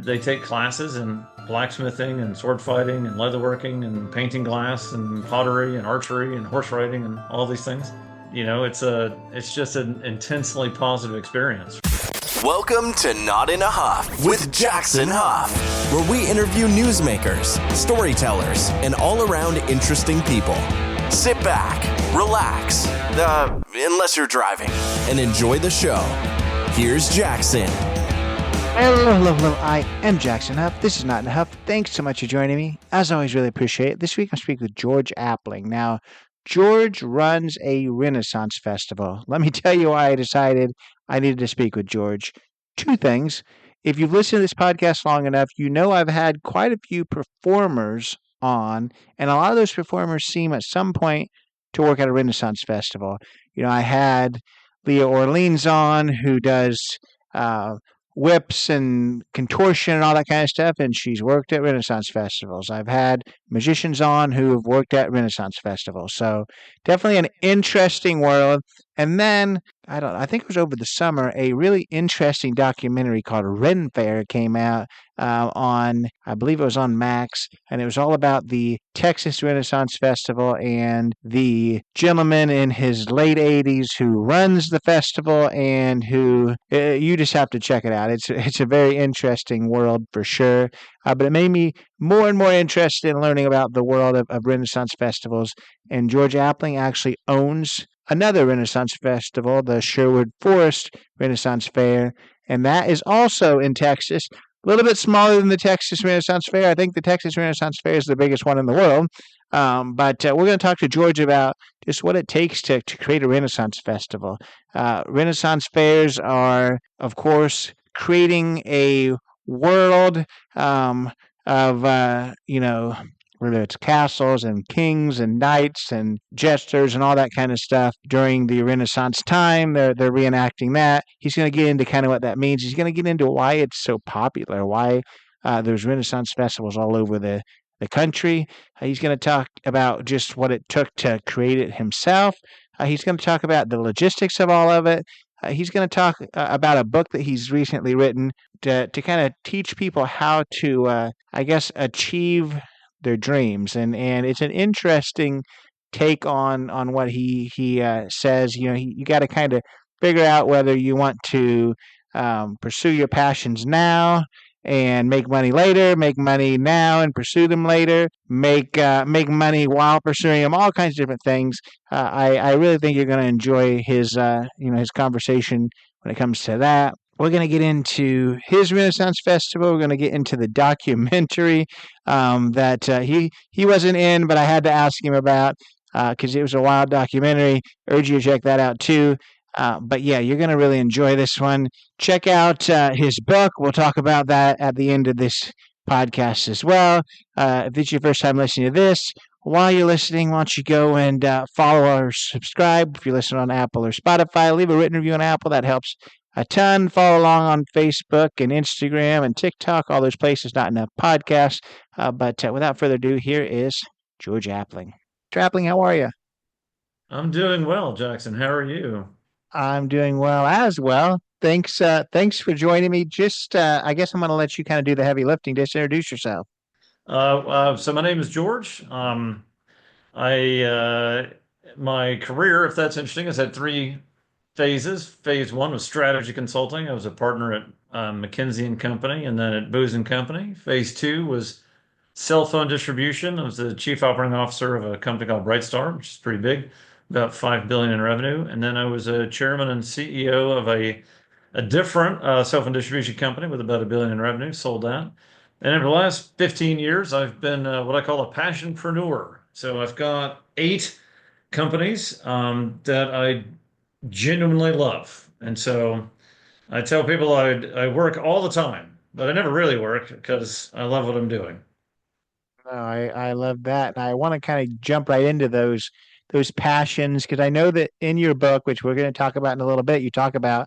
They take classes in blacksmithing and sword fighting and leatherworking and painting glass and pottery and archery and horse riding and all these things. It's just an intensely positive experience. Welcome to Not in a Huff with Jackson Huff, where we interview newsmakers, storytellers, and all-around interesting people. Sit back, relax, unless you're driving, and enjoy the show. Here's Jackson. Hello. I am Jackson Huff. This is Not in a Huff. Thanks so much for joining me. As always, really appreciate it. This week I'm speaking with George Appling. Now, George runs a Renaissance festival. Let me tell you why I decided I needed to speak with George. Two things. If you've listened to this podcast long enough, you know I've had quite a few performers on, and a lot of those performers seem at some point to work at a Renaissance festival. You know, I had Leah Orleans on, who does whips and contortion and all that kind of stuff, and she's worked at Renaissance festivals. I've had magicians on who have worked at Renaissance festivals. So definitely an interesting world. And then, I think it was over the summer, a really interesting documentary called Ren Faire came out on, I believe it was on Max, and it was all about the Texas Renaissance Festival and the gentleman in his late 80s who runs the festival and who, you just have to check it out. It's a very interesting world for sure, but it made me more and more interested in learning about the world of Renaissance festivals, and George Appling actually owns another Renaissance festival, the Sherwood Forest Renaissance Faire, and that is also in Texas. A little bit smaller than the Texas Renaissance Fair. I think the Texas Renaissance Fair is the biggest one in the world. But we're going to talk to George about just what it takes to create a Renaissance festival. Renaissance fairs are, of course, creating a world of whether it's castles and kings and knights and jesters and all that kind of stuff during the Renaissance time. They're reenacting that. He's going to get into kind of what that means. He's going to get into why it's so popular, why there's Renaissance festivals all over the country. He's going to talk about just what it took to create it himself. He's going to talk about the logistics of all of it. He's going to talk about a book that he's recently written to kind of teach people how to, achieve their dreams, and it's an interesting take on what he says. You know, you got to kind of figure out whether you want to pursue your passions now and make money later, make money now and pursue them later, make money while pursuing them, all kinds of different things. I really think you're going to enjoy his his conversation when it comes to that. We're going to get into his Renaissance Festival. We're going to get into the documentary that he wasn't in, but I had to ask him about because it was a wild documentary. Urge you to check that out too. But yeah, you're going to really enjoy this one. Check out his book. We'll talk about that at the end of this podcast as well. If it's your first time listening to this, while you're listening, why don't you go and follow or subscribe if you're listening on Apple or Spotify. Leave a written review on Apple. That helps a ton. Follow along on Facebook and Instagram and TikTok, all those places. Not enough podcasts. But without further ado, here is George Appling. George Appling, how are you? I'm doing well, Jackson. How are you? I'm doing well as well. Thanks for joining me. Just, I guess I'm going to let you kind of do the heavy lifting. Just introduce yourself. So my name is George. My career, if that's interesting, has had three phases. Phase one was strategy consulting. I was a partner at McKinsey and Company, and then at Booz and Company. Phase two was cell phone distribution. I was the chief operating officer of a company called Brightstar, which is pretty big, about $5 billion in revenue. And then I was a chairman and CEO of a different cell phone distribution company with about $1 billion in revenue. Sold that. And over the last 15 years, I've been what I call a passionpreneur. So I've got 8 companies that I genuinely love. And so I tell people I work all the time, but I never really work because I love what I'm doing. Oh, I love that. And I want to kind of jump right into those passions, because I know that in your book, which we're going to talk about in a little bit, you talk about,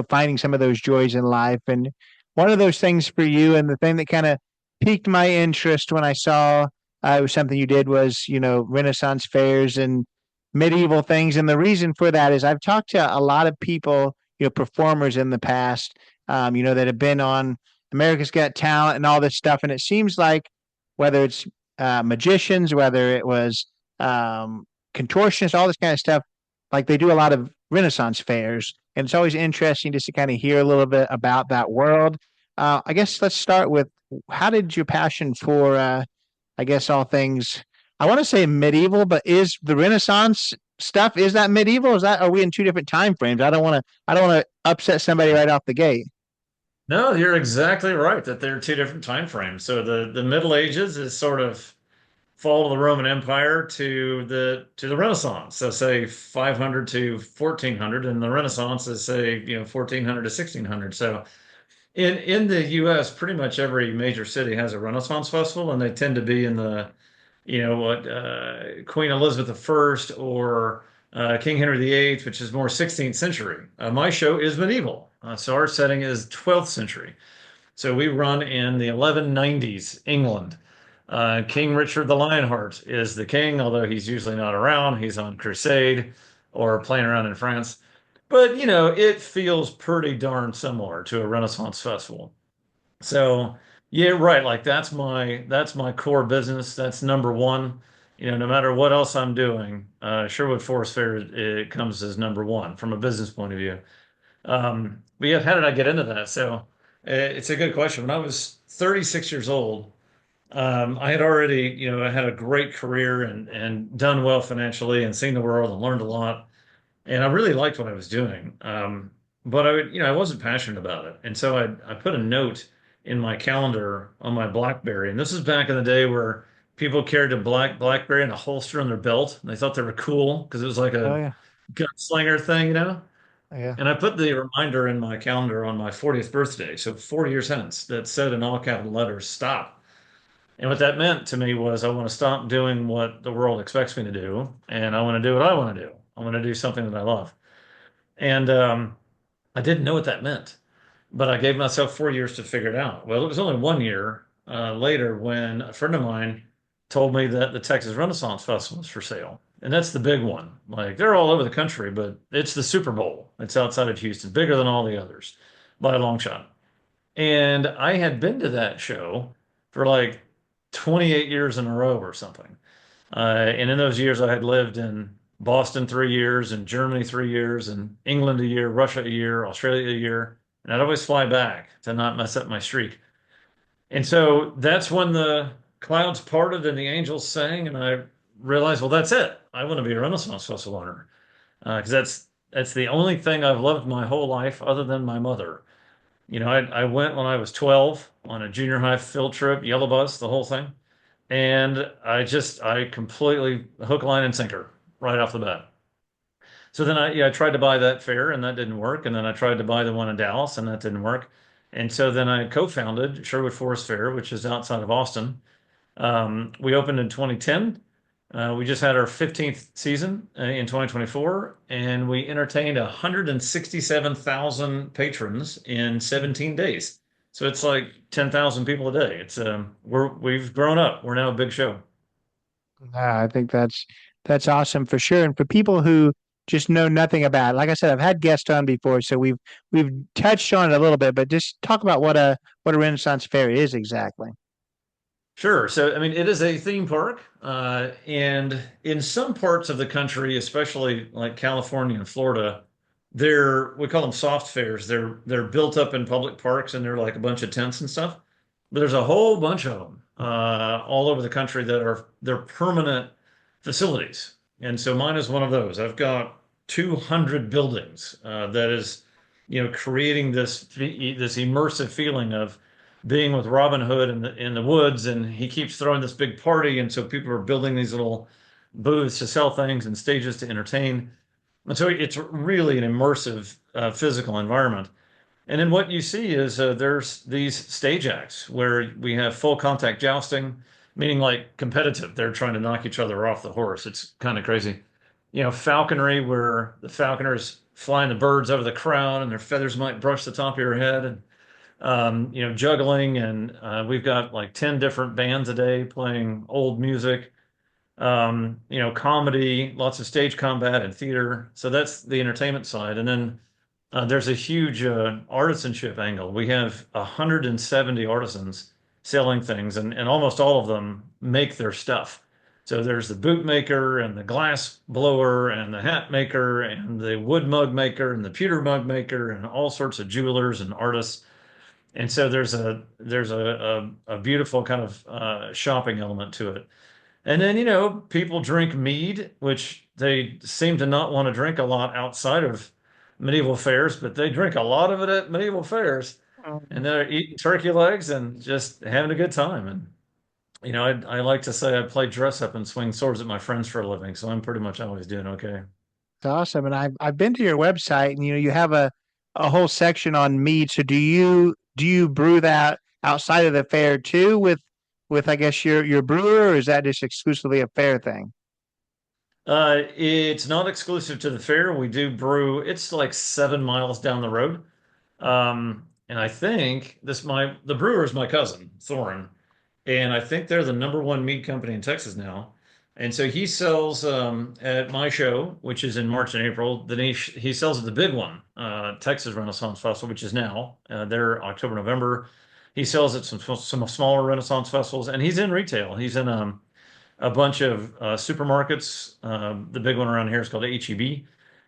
finding some of those joys in life. And one of those things for you, and the thing that kind of piqued my interest when I saw it was something you did, was, Renaissance fairs and medieval things. And the reason for that is I've talked to a lot of people, performers in the past, that have been on America's Got Talent and all this stuff. And it seems like whether it's magicians, whether it was contortionists, all this kind of stuff, like they do a lot of Renaissance fairs. And it's always interesting just to kind of hear a little bit about that world. I guess let's start with how did your passion for, I guess, all things, I want to say medieval, but is the Renaissance stuff, is that medieval? Is that, are we in two different time frames? I don't want to upset somebody right off the gate. No, you're exactly right that they're two different time frames. So the Middle Ages is sort of fall of the Roman Empire to the Renaissance. So say 500 to 1400, and the Renaissance is say 1400 to 1600. So in the U.S., pretty much every major city has a Renaissance festival, and they tend to be in the what Queen Elizabeth I or King Henry VIII, which is more 16th century. My show is medieval, so our setting is 12th century. So we run in the 1190s England. King Richard the Lionheart is the king, although he's usually not around. He's on crusade or playing around in France. But it feels pretty darn similar to a Renaissance festival. So yeah, right. Like that's my core business. That's number one. No matter what else I'm doing, Sherwood Forest Fair it comes as number one from a business point of view. But yeah, how did I get into that? So it's a good question. When I was 36 years old, I had already, I had a great career and done well financially and seen the world and learned a lot. And I really liked what I was doing. But I wasn't passionate about it. And so I put a note in my calendar on my BlackBerry. And this is back in the day where people carried a BlackBerry and a holster on their belt. And they thought they were cool because it was like Oh a yeah. gunslinger thing. Yeah. And I put the reminder in my calendar on my 40th birthday, so 4 years hence, that said in all capital letters, stop. And what that meant to me was I want to stop doing what the world expects me to do, and I want to do what I want to do. I want to do something that I love. And I didn't know what that meant, but I gave myself 4 years to figure it out. Well, it was only 1 year later when a friend of mine told me that the Texas Renaissance Festival was for sale. And that's the big one. Like they're all over the country, but it's the Super Bowl. It's outside of Houston, bigger than all the others by a long shot. And I had been to that show for like 28 years in a row or something. And in those years, I had lived in Boston 3 years, and Germany 3 years, and England a year, Russia a year, Australia a year. And I'd always fly back to not mess up my streak. And so that's when the clouds parted and the angels sang, and I realized, well, that's it. I want to be a Renaissance Festival owner because that's the only thing I've loved my whole life other than my mother. I went when I was 12 on a junior high field trip, yellow bus, the whole thing. And I completely hook, line, and sinker right off the bat. So then I tried to buy that fair and that didn't work. And then I tried to buy the one in Dallas and that didn't work. And so then I co-founded Sherwood Forest Fair, which is outside of Austin. We opened in 2010. We just had our 15th season in 2024, and we entertained 167,000 patrons in 17 days. So it's like 10,000 people a day. It's we've grown up. We're now a big show. I think that's awesome for sure. And for people who just know nothing about it, like I said, I've had guests on before, so we've touched on it a little bit, but just talk about what a Renaissance fair is exactly. Sure. So, I mean, it is a theme park, and in some parts of the country, especially like California and Florida, we call them soft fairs. They're built up in public parks, and they're like a bunch of tents and stuff. But there's a whole bunch of them all over the country they're permanent facilities. And so mine is one of those. I've got 200 buildings that is, creating this immersive feeling of being with Robin Hood in the woods, and he keeps throwing this big party, and so people are building these little booths to sell things and stages to entertain. And so it's really an immersive physical environment. And then what you see is there's these stage acts where we have full contact jousting, meaning like competitive. They're trying to knock each other off the horse. It's kind of crazy. Falconry, where the falconers flying the birds over the crowd and their feathers might brush the top of your head. And juggling, and we've got like 10 different bands a day playing old music, comedy, lots of stage combat and theater. So that's the entertainment side. And then There's a huge artisanship angle. We have 170 artisans selling things, and almost all of them make their stuff. So there's the boot maker and the glass blower and the hat maker and the wood mug maker and the pewter mug maker and all sorts of jewelers and artists. And so there's a beautiful kind of shopping element to it. And then, people drink mead, which they seem to not want to drink a lot outside of medieval fairs, but they drink a lot of it at medieval fairs. And they're eating turkey legs and just having a good time. And, I like to say I play dress up and swing swords at my friends for a living, so I'm pretty much always doing okay. It's awesome. And I've been to your website, and you have a whole section on mead. So do you brew that outside of the fair too with I guess your brewer, or is that just exclusively a fair thing? It's not exclusive to the fair. We do brew. It's like 7 miles down the road. And I think the brewer is my cousin, Thorin. And I think they're the number one meat company in Texas now. And so he sells at my show, which is in March and April. Then he sells at the big one, Texas Renaissance Festival, which is now. They're October, November. He sells at some smaller Renaissance festivals, and he's in retail. He's in a bunch of supermarkets. The big one around here is called HEB.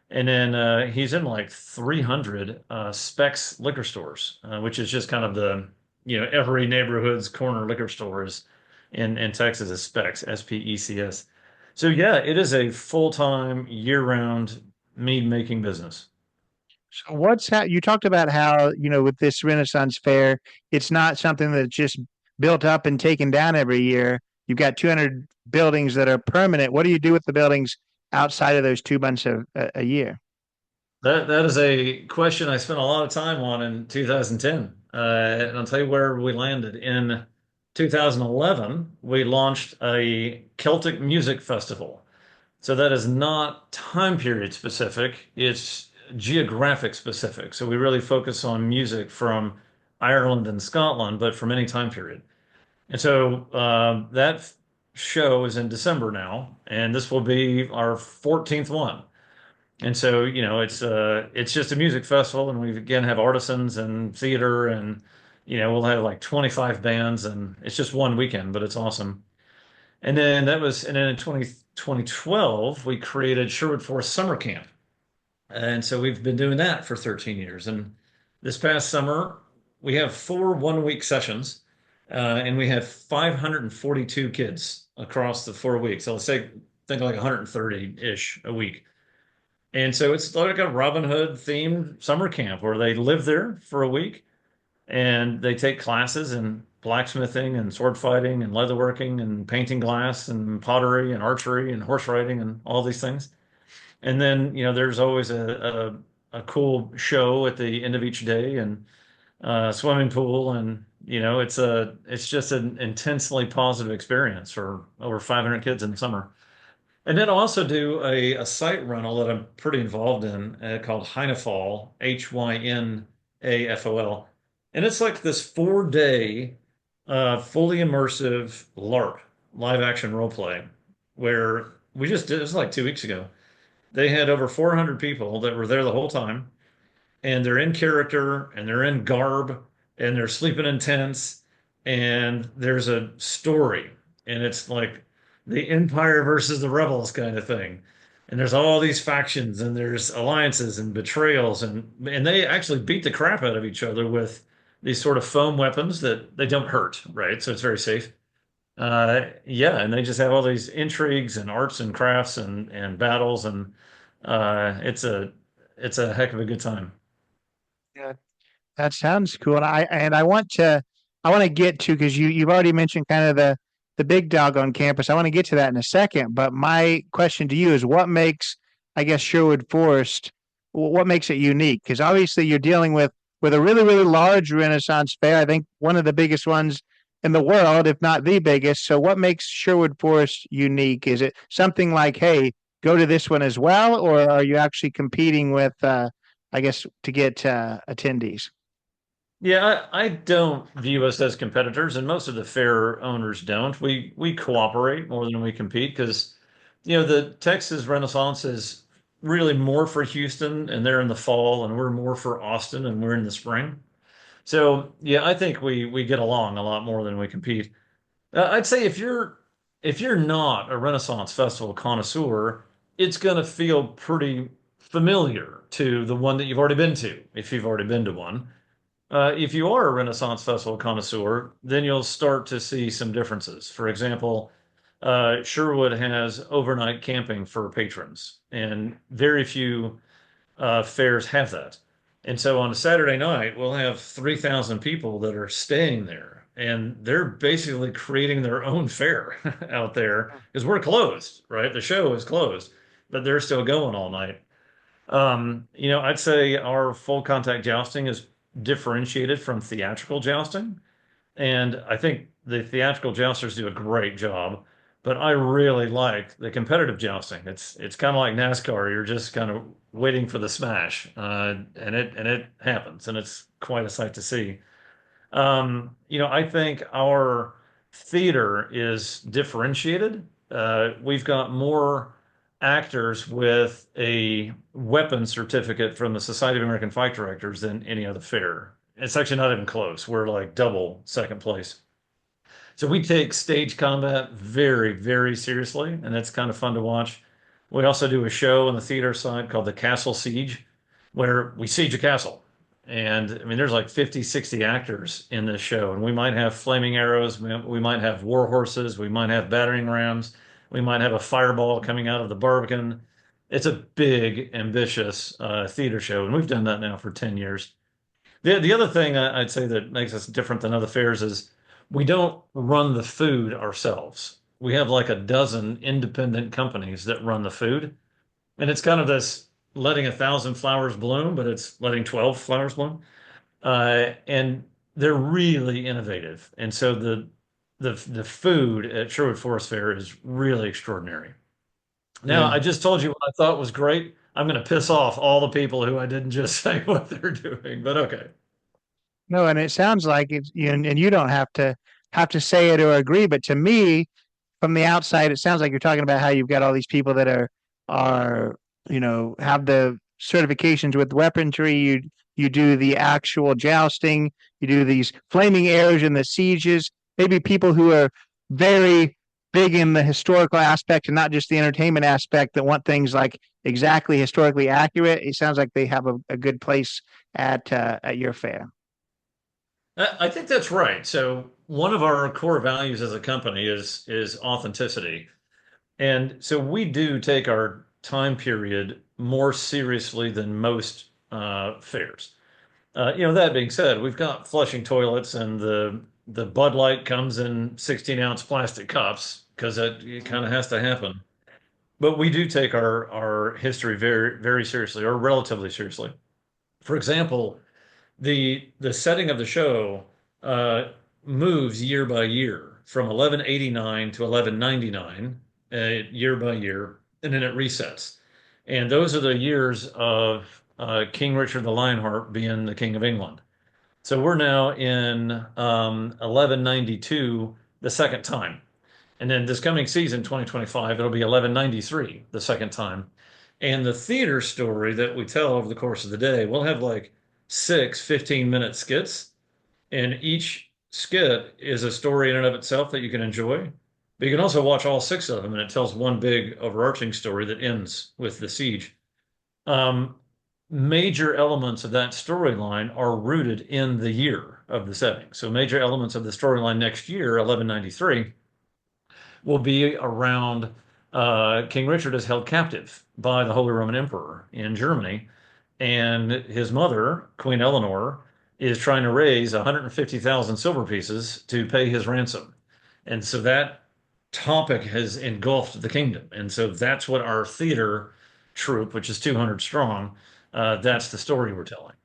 And then he's in like 300 Specs liquor stores, which is just kind of every neighborhood's corner liquor stores in Texas is Specs, Specs. So yeah, it is a full-time, year-round mead making business. So what's how you talked about how, with this Renaissance Fair, it's not something that's just built up and taken down every year. You've got 200 buildings that are permanent. What do you do with the buildings outside of those 2 months a year? That is a question I spent a lot of time on in 2010. And I'll tell you where we landed. In 2011, we launched a Celtic music festival. So that is not time period specific, it's geographic specific. So we really focus on music from Ireland and Scotland, but from any time period. And so that show is in December now, and this will be our 14th one. And so, it's just a music festival, and we again have artisans and theater, and we'll have like 25 bands, and it's just one weekend, but it's awesome. And then in 2012, we created Sherwood Forest Summer Camp. And so we've been doing that for 13 years. And this past summer, we have 4 1-week sessions, and we had 542 kids across the 4 weeks. So let's say, think like 130-ish a week. And so it's like a Robin Hood themed summer camp where they live there for a week and they take classes in blacksmithing and sword fighting and leatherworking and painting glass and pottery and archery and horse riding and all these things. And then, there's always a cool show at the end of each day and swimming pool. And, it's just an intensely positive experience for over 500 kids in the summer. And then I also do a site rental that I'm pretty involved in called Hynafall, Hynafol. And it's like this 4 day, fully immersive LARP, live action role play, where we just did, it was like 2 weeks ago. They had over 400 people that were there the whole time, and they're in character and they're in garb and they're sleeping in tents and there's a story and it's like the Empire versus the rebels kind of thing. And there's all these factions and there's alliances and betrayals and they actually beat the crap out of each other with these sort of foam weapons that they don't hurt, right? So it's very safe. Yeah, and they just have all these intrigues and arts and crafts and battles and it's a heck of a good time. Yeah, that sounds cool. And I want to get to, because you've already mentioned kind of the big dog on campus. I want to get to that in a second. But my question to you is, what makes, I guess, Sherwood Forest, what makes it unique? Because obviously you're dealing with a really, really large Renaissance fair. I think one of the biggest ones in the world, if not the biggest. So what makes Sherwood Forest unique? Is it something like, hey, go to this one as well, or are you actually competing with, I guess, to get attendees? Yeah, I don't view us as competitors, and most of the fair owners don't. We cooperate more than we compete because, the Texas Renaissance is really more for Houston, and they're in the fall, and we're more for Austin, and we're in the spring. So yeah, I think we get along a lot more than we compete. I'd say if you're not a Renaissance Festival connoisseur, it's going to feel pretty familiar to the one that you've already been to, if you've already been to one. If you are a Renaissance Festival connoisseur, then you'll start to see some differences. For example, Sherwood has overnight camping for patrons, and very few fairs have that. And so on a Saturday night, we'll have 3,000 people that are staying there, and they're basically creating their own fair out there because we're closed, right? The show is closed, but they're still going all night. I'd say our full contact jousting is differentiated from theatrical jousting. And I think the theatrical jousters do a great job, but I really like the competitive jousting. It's kind of like NASCAR. You're just kind of waiting for the smash, and it happens, and it's quite a sight to see. I think our theater is differentiated. We've got more actors with a weapon certificate from the Society of American Fight Directors than any other fair. It's actually not even close. We're like double second place. So we take stage combat very, very seriously, and that's kind of fun to watch. We also do a show on the theater side called the Castle Siege, where we siege a castle. And I mean, there's like 50, 60 actors in this show, and we might have flaming arrows, we might have war horses, we might have battering rams, we might have a fireball coming out of the Barbican. It's a big, ambitious theater show, and we've done that now for 10 years. The other thing I'd say that makes us different than other fairs is we don't run the food ourselves. We have like a dozen independent companies that run the food. And it's kind of this letting 1,000 flowers bloom, but it's letting 12 flowers bloom. And they're really innovative. And so the food at Sherwood Forest Fair is really extraordinary. Now, Yeah. I just told you what I thought was great. I'm going to piss off all the people who I didn't just say what they're doing, but okay. No, and it sounds like it's and you don't have to say it or agree, but to me, from the outside, it sounds like you're talking about how you've got all these people that are have the certifications with weaponry. You do the actual jousting. You do these flaming arrows and the sieges. Maybe people who are very big in the historical aspect and not just the entertainment aspect that want things like exactly historically accurate. It sounds like they have a good place at your fair. I think that's right. So one of our core values as a company is authenticity. And so we do take our time period more seriously than most fairs. That being said, we've got flushing toilets, and the Bud Light comes in 16-ounce plastic cups because it kind of has to happen. But we do take our history very, very seriously, or relatively seriously. For example, the setting of the show uh, moves year by year from 1189 to 1199, year by year, and then it resets. And those are the years of King Richard the Lionheart being the King of England. So we're now in 1192 the second time. And then this coming season, 2025, it'll be 1193 the second time. And the theater story that we tell over the course of the day, we'll have like six 15-minute skits, and each skit is a story in and of itself that you can enjoy. But you can also watch all six of them, and it tells one big overarching story that ends with the siege. Um, Major elements of that storyline are rooted in the year of the setting. So major elements of the storyline next year, 1193, will be around King Richard is held captive by the Holy Roman Emperor in Germany, and his mother, Queen Eleanor, is trying to raise 150,000 silver pieces to pay his ransom. And so that topic has engulfed the kingdom. And so that's what our theater troupe, which is 200 strong, that's the story we're telling.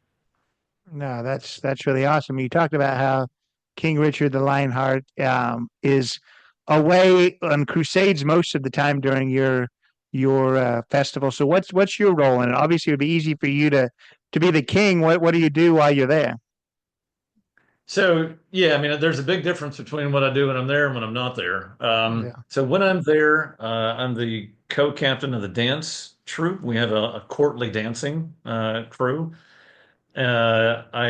No, that's really awesome. You talked about how King Richard the Lionheart is away on crusades most of the time during your festival. So what's your role in it? Obviously, it would be easy for you to be the king. What do you do while you're there? So yeah, I mean, there's a big difference between what I do when I'm there and when I'm not there. Yeah. So when I'm there, I'm the co-captain of the dance troupe. We have a courtly dancing crew. I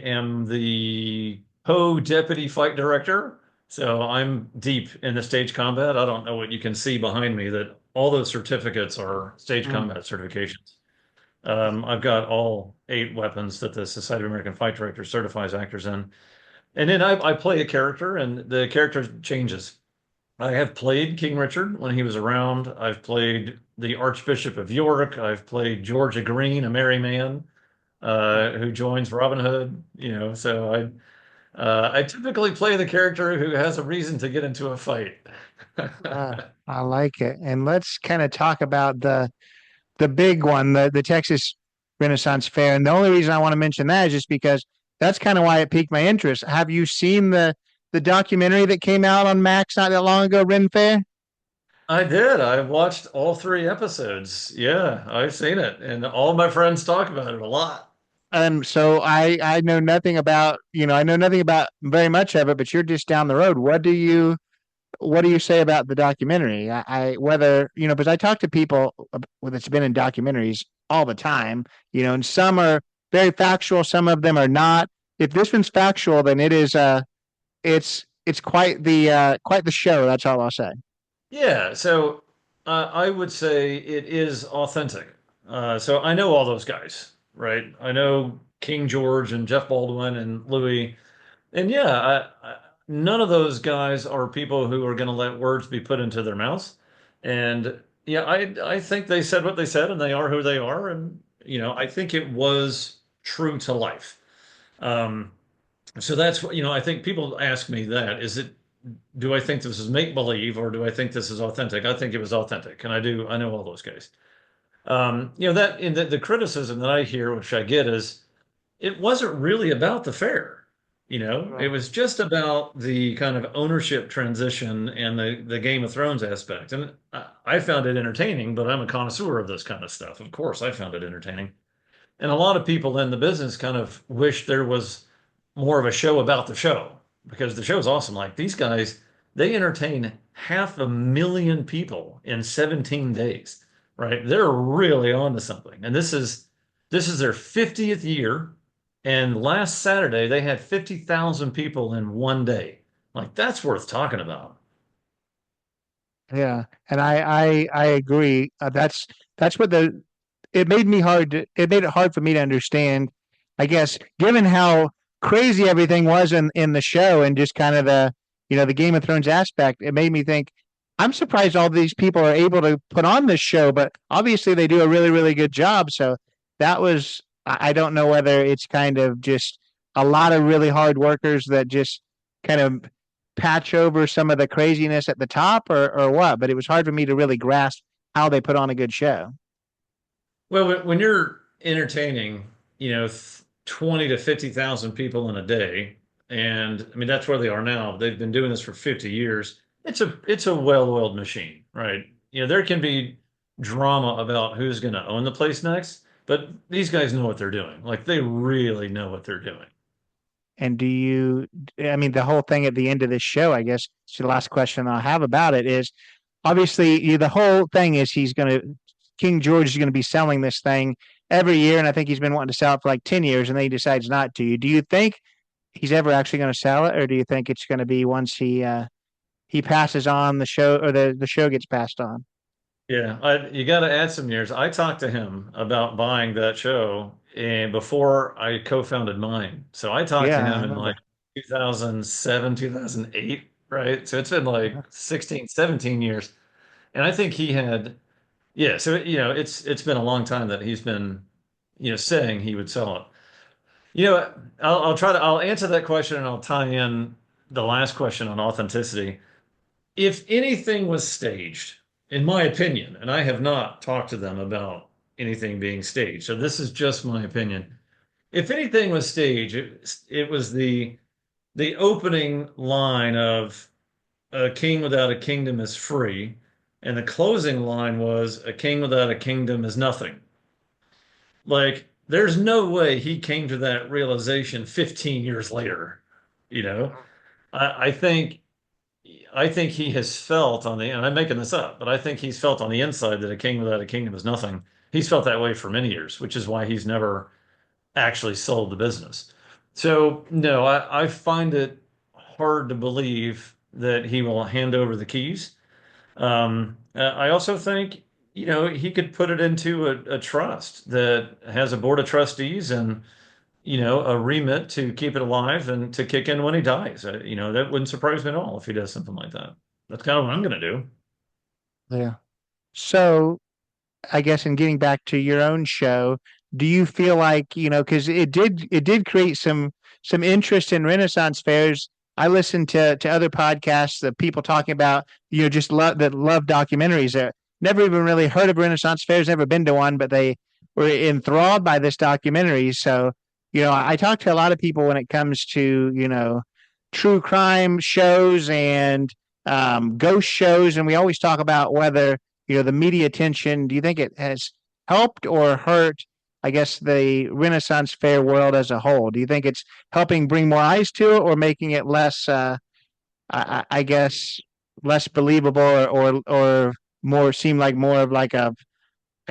am the co-deputy fight director, so I'm deep in the stage combat. I don't know what you can see behind me, that all those certificates are stage Mm. combat certifications. I've got all 8 weapons that the Society of American Fight Directors certifies actors in. And then I play a character, and the character changes. I have played King Richard when he was around. I've played the Archbishop of York. I've played George of Green, a merry man who joins Robin Hood. So I typically play the character who has a reason to get into a fight. I like it. And let's kind of talk about the big one, the Texas Renaissance Fair. And the only reason I want to mention that is just because that's kind of why it piqued my interest. Have you seen the documentary that came out on Max not that long ago, Ren Faire? I did. I watched all 3 episodes. Yeah, I've seen it, and all my friends talk about it a lot. So I know nothing about, I know nothing about very much of it, but you're just down the road. What do you say about the documentary? I whether because I talk to people that's been in documentaries all the time, and some are very factual, some of them are not. If this one's factual, then it's quite the show. That's all I'll say. Yeah, so I would say it is authentic. So I know all those guys, right? I know King George and Jeff Baldwin and Louis. And yeah, none of those guys are people who are going to let words be put into their mouths. And yeah, I think they said what they said, and they are who they are. And I think it was true to life. Um, so that's what, I think people ask me that, do I think this is make believe or do I think this is authentic? I think it was authentic, and I know all those guys. That in the criticism that I hear, which I get, is it wasn't really about the fair. It was just about the kind of ownership transition and the Game of Thrones aspect. And I found it entertaining, but I'm a connoisseur of this kind of stuff. Of course, I found it entertaining. And a lot of people in the business kind of wish there was more of a show about the show, because the show's awesome. Like these guys, they entertain 500,000 people in 17 days, right? They're really on to something. And this is their 50th year. And last Saturday, they had 50,000 people in one day. Like that's worth talking about. Yeah, and I agree. That's what the it made it hard for me to understand. I guess given how crazy everything was in the show and just kind of the Game of Thrones aspect, it made me think I'm surprised all these people are able to put on this show, but obviously they do a really really good job. So that was I don't know whether it's kind of just a lot of really hard workers that just kind of patch over some of the craziness at the top or what, but it was hard for me to really grasp how they put on a good show. Well, when you're entertaining, 20 to 50,000 people in a day, and I mean that's where they are now. They've been doing this for 50 years. It's a well-oiled machine, right? There can be drama about who's going to own the place next, but these guys know what they're doing. Like they really know what they're doing. And I mean, the whole thing at the end of this show, I guess, it's the last question I'll have about it is obviously the whole thing is King George is going to be selling this thing every year. And I think he's been wanting to sell it for like 10 years and then he decides not to. Do you think he's ever actually going to sell it? Or do you think it's going to be once he passes on the show or the show gets passed on? Yeah, you got to add some years. I talked to him about buying that show and before I co-founded mine. So I talked to Yeah, I him in remember. like 2007, 2008, right? So it's been like 16, 17 years. And I think he had, yeah, so it's been a long time that he's been, saying he would sell it. I'll answer that question and I'll tie in the last question on authenticity. If anything was staged, in my opinion, and I have not talked to them about anything being staged, so this is just my opinion. If anything was staged, it was the opening line of "A king without a kingdom is free," and the closing line was "A king without a kingdom is nothing." Like, there's no way he came to that realization 15 years later. You know, I think I think he has felt on the, and I'm making this up, but I think he's felt on the inside that a king without a kingdom is nothing. He's felt that way for many years, which is why he's never actually sold the business. So, no, I find it hard to believe that he will hand over the keys. I also think, he could put it into a trust that has a board of trustees and, a remit to keep it alive and to kick in when he dies. That wouldn't surprise me at all if he does something like that. That's kind of what I'm going to do. Yeah. So I guess in getting back to your own show, do you feel like, because it did create some interest in Renaissance fairs. I listened to other podcasts that people talking about, just love documentaries that never even really heard of Renaissance fairs, never been to one, but they were enthralled by this documentary. So, I talk to a lot of people when it comes to, true crime shows and ghost shows, and we always talk about whether the media attention, do you think it has helped or hurt, I guess, the Renaissance fair world as a whole? Do you think it's helping bring more eyes to it or making it less, I guess, less believable or more seem like more of like I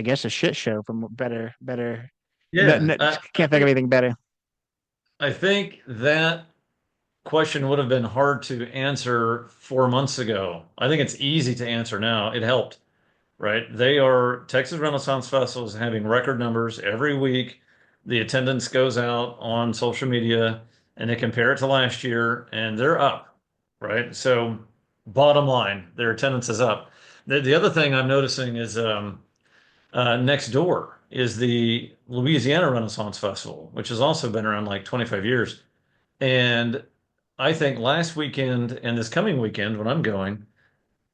guess, a shit show from better. No, Yeah, no, I can't think of think anything better. I think that question would have been hard to answer 4 months ago. I think it's easy to answer now. It helped, right? Texas Renaissance Festival is having record numbers every week. The attendance goes out on social media and they compare it to last year and they're up, right? So bottom line, their attendance is up. The other thing I'm noticing is next door is the Louisiana Renaissance Festival, which has also been around like 25 years. And I think last weekend and this coming weekend when I'm going,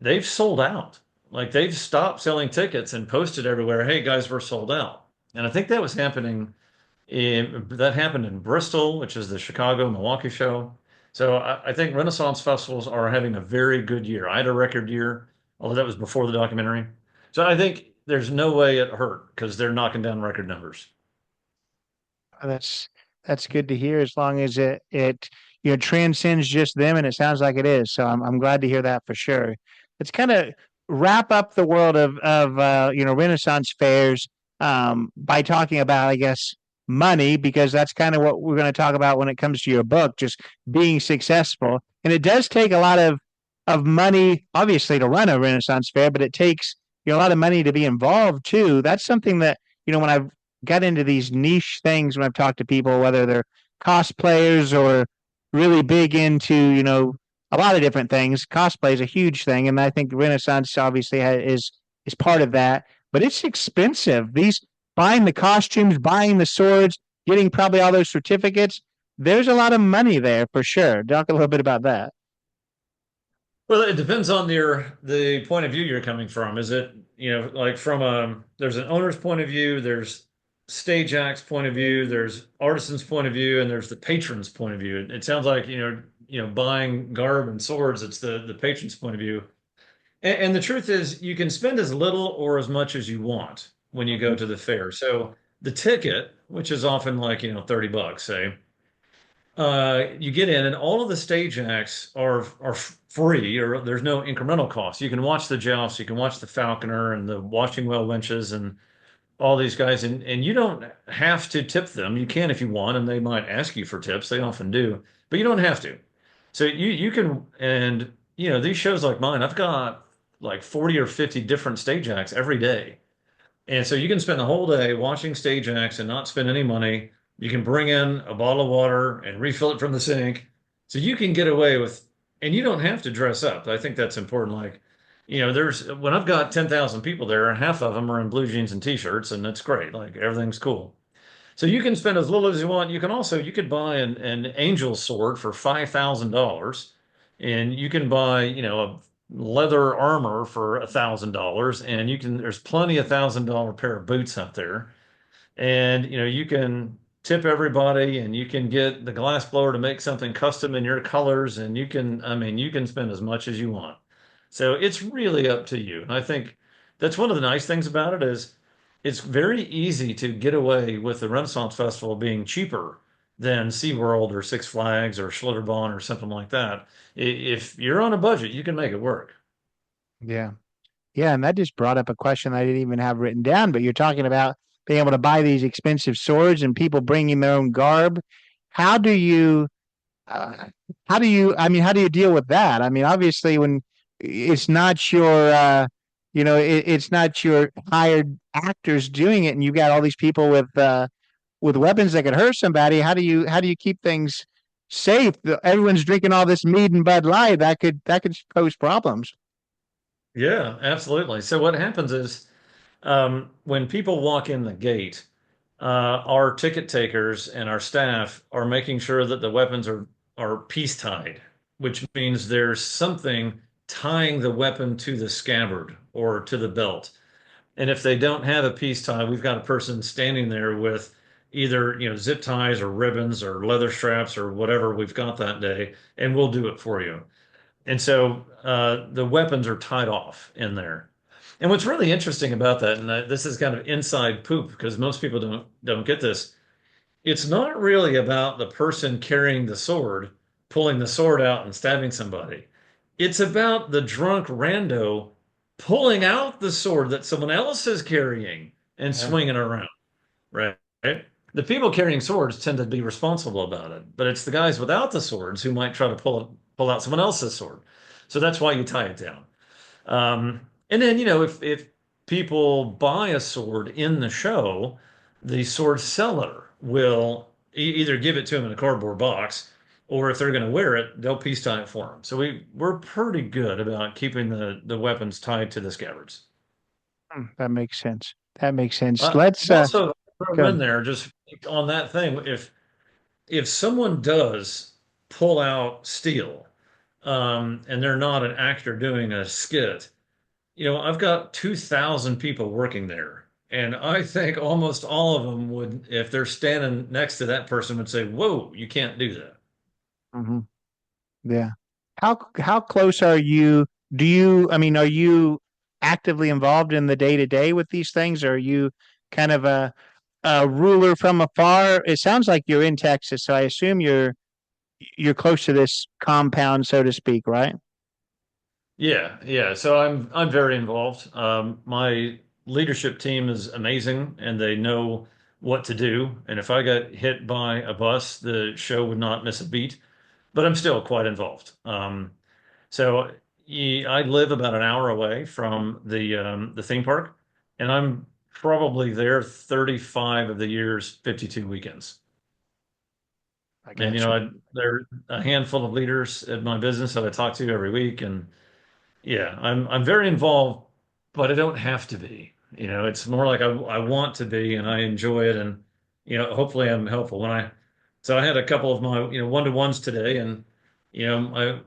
they've sold out. Like they've stopped selling tickets and posted everywhere, "Hey guys, we're sold out." And I think that happened in Bristol, which is the Chicago Milwaukee show. So I think Renaissance festivals are having a very good year. I had a record year, although that was before the documentary. So I think there's no way it hurt because they're knocking down record numbers. That's good to hear. As long as it transcends just them, and it sounds like it is. So I'm glad to hear that for sure. Let's kind of wrap up the world of Renaissance fairs by talking about, I guess, money, because that's kind of what we're going to talk about when it comes to your book, just being successful. And it does take a lot of money, obviously, to run a Renaissance fair, but it takes a lot of money to be involved too. That's something that when I've got into these niche things, when I've talked to people, whether they're cosplayers or really big into, a lot of different things. Cosplay is a huge thing. And I think Renaissance obviously is part of that, but it's expensive. These buying the costumes, buying the swords, getting probably all those certificates. There's a lot of money there for sure. Talk a little bit about that. Well, it depends on the point of view you're coming from. Is it, like from there's an owner's point of view, there's stage act's point of view, there's artisan's point of view, and there's the patron's point of view. It sounds like, buying garb and swords, it's the patron's point of view. And the truth is you can spend as little or as much as you want when you go to the fair. So the ticket, which is often like, $30, say, you get in, and all of the stage acts are free, or there's no incremental cost. You can watch the joust, you can watch the falconer and the washing well wenches and all these guys, and you don't have to tip them. You can if you want, and they might ask you for tips. They often do, but you don't have to. So you can, and these shows like mine, I've got like 40 or 50 different stage acts every day. And so you can spend the whole day watching stage acts and not spend any money. You can bring in a bottle of water and refill it from the sink. So you can get away with, and you don't have to dress up. I think that's important. Like, when I've got 10,000 people there, half of them are in blue jeans and t-shirts, and it's great. Like everything's cool. So you can spend as little as you want. You could buy an angel sword for $5,000, and you can buy, a leather armor for $1,000, and there's plenty of $1,000 pair of boots out there. And you can tip everybody, and you can get the glass blower to make something custom in your colors, and you can spend as much as you want. So it's really up to you. And I think that's one of the nice things about it is it's very easy to get away with the Renaissance Festival being cheaper than SeaWorld or Six Flags or Schlitterbahn or something like that. If you're on a budget, you can make it work. Yeah. Yeah, and that just brought up a question I didn't even have written down, but you're talking about being able to buy these expensive swords and people bringing their own garb. How do you uh, I mean, how do you deal with that? I mean, obviously when it's not your it's not your hired actors doing it and you got all these people with weapons that could hurt somebody, how do you keep things safe? Everyone's drinking all this mead and Bud Light. That could pose problems. Yeah, absolutely. So what happens is when people walk in the gate, our ticket takers and our staff are making sure that the weapons are piece tied, which means there's something tying the weapon to the scabbard or to the belt. And if they don't have a piece tie, we've got a person standing there with either, zip ties or ribbons or leather straps or whatever we've got that day, and we'll do it for you. And so the weapons are tied off in there. And what's really interesting about that, and this is kind of inside poop because most people don't get this, it's not really about the person carrying the sword, pulling the sword out and stabbing somebody. It's about the drunk rando pulling out the sword that someone else is carrying and Yeah. swinging around, right? The people carrying swords tend to be responsible about it, but it's the guys without the swords who might try to pull out someone else's sword. So that's why you tie it down. And then, if people buy a sword in the show, the sword seller will either give it to them in a cardboard box, or if they're going to wear it, they'll piece tie it for them. So we're pretty good about keeping the weapons tied to the scabbards. That makes sense. That makes sense. Let's Also throw in go. there just on that thing, if someone does pull out steel, and they're not an actor doing a skit, I've got 2,000 people working there. And I think almost all of them would, if they're standing next to that person, would say, "Whoa, you can't do that." Hmm. Yeah. How close are you? I mean, are you actively involved in the day to day with these things? Or are you kind of a ruler from afar? It sounds like you're in Texas, so I assume you're close to this compound, so to speak, right? Yeah, yeah. So I'm very involved. My leadership team is amazing, and they know what to do. And if I got hit by a bus, the show would not miss a beat. But I'm still quite involved. So I live about an hour away from the theme park, and I'm probably there 35 of the year's 52 weekends. I And got you. there are a handful of leaders at my business that I talk to every week, and yeah, I'm very involved, but I don't have to be. It's more like I want to be, and I enjoy it, and hopefully I'm helpful. So I had a couple of my one-to-ones today, and